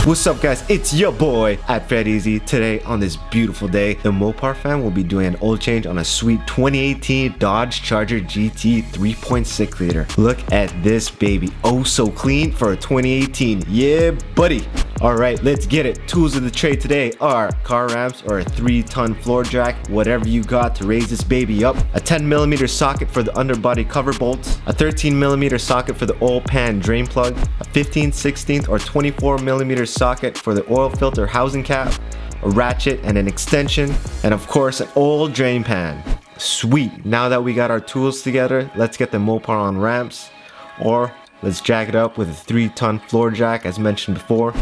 What's up guys, it's your boy at Fred Easy. Today on this beautiful day, the Mopar fam will be doing an oil change on a sweet 2018 Dodge Charger GT 3.6 liter. Look at this baby, oh so clean for a 2018, yeah buddy. Alright, let's get it. Tools of the trade today are car ramps or a 3-ton floor jack, whatever you got to raise this baby up, a 10mm socket for the underbody cover bolts, a 13mm socket for the oil pan drain plug, a 15/16 or 24mm socket for the oil filter housing cap, a ratchet and an extension, and of course an oil drain pan. Sweet. Now that we got our tools together, let's get the Mopar on ramps, or let's jack it up with a 3-ton floor jack as mentioned before.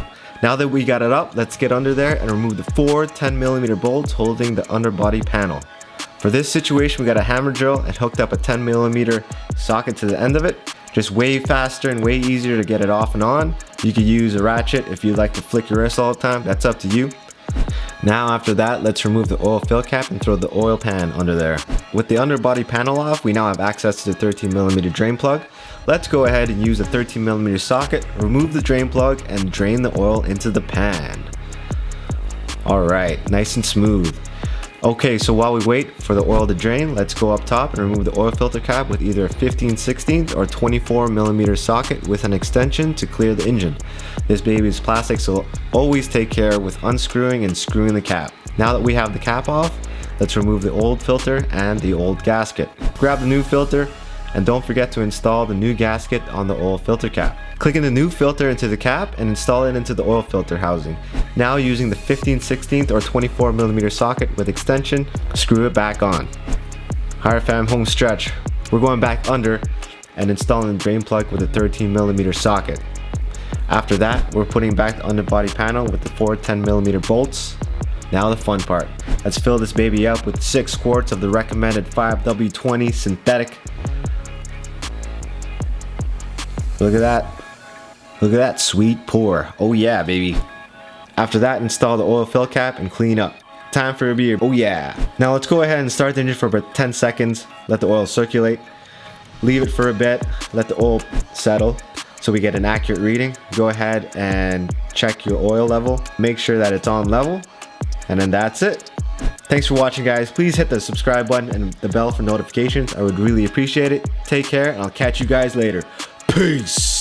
Now that we got it up, let's get under there and remove the 4 10mm bolts holding the underbody panel. For this situation, we got a hammer drill and hooked up a 10mm socket to the end of it. Just way faster and way easier to get it off and on. You could use a ratchet if you like to flick your wrist all the time, that's up to you. Now after that, let's remove the oil fill cap and throw the oil pan under there. With the underbody panel off, we now have access to the 13mm drain plug. Let's go ahead and use a 13mm socket, remove the drain plug, and drain the oil into the pan. Alright, nice and smooth. Okay, so while we wait for the oil to drain, let's go up top and remove the oil filter cap with either a 15/16 or 24mm socket with an extension to clear the engine. This baby is plastic, so always take care with unscrewing and screwing the cap. Now that we have the cap off, let's remove the old filter and the old gasket. Grab the new filter, and don't forget to install the new gasket on the oil filter cap. Click in the new filter into the cap and install it into the oil filter housing. Now using the 15/16 or 24mm socket with extension, screw it back on. Alright fam, home stretch. We're going back under and installing the drain plug with a 13mm socket. After that, we're putting back the underbody panel with the 4 10mm bolts. Now the fun part. Let's fill this baby up with 6 quarts of the recommended 5W20 synthetic. Look at that. Look at that sweet pour. Oh yeah, baby. After that, install the oil fill cap and clean up. Time for a beer. Oh yeah. Now let's go ahead and start the engine for about 10 seconds. Let the oil circulate. Leave it for a bit. Let the oil settle so we get an accurate reading. Go ahead and check your oil level. Make sure that it's on level. And then that's it. Thanks for watching guys. Please hit the subscribe button and the bell for notifications. I would really appreciate it. Take care and I'll catch you guys later. Peace.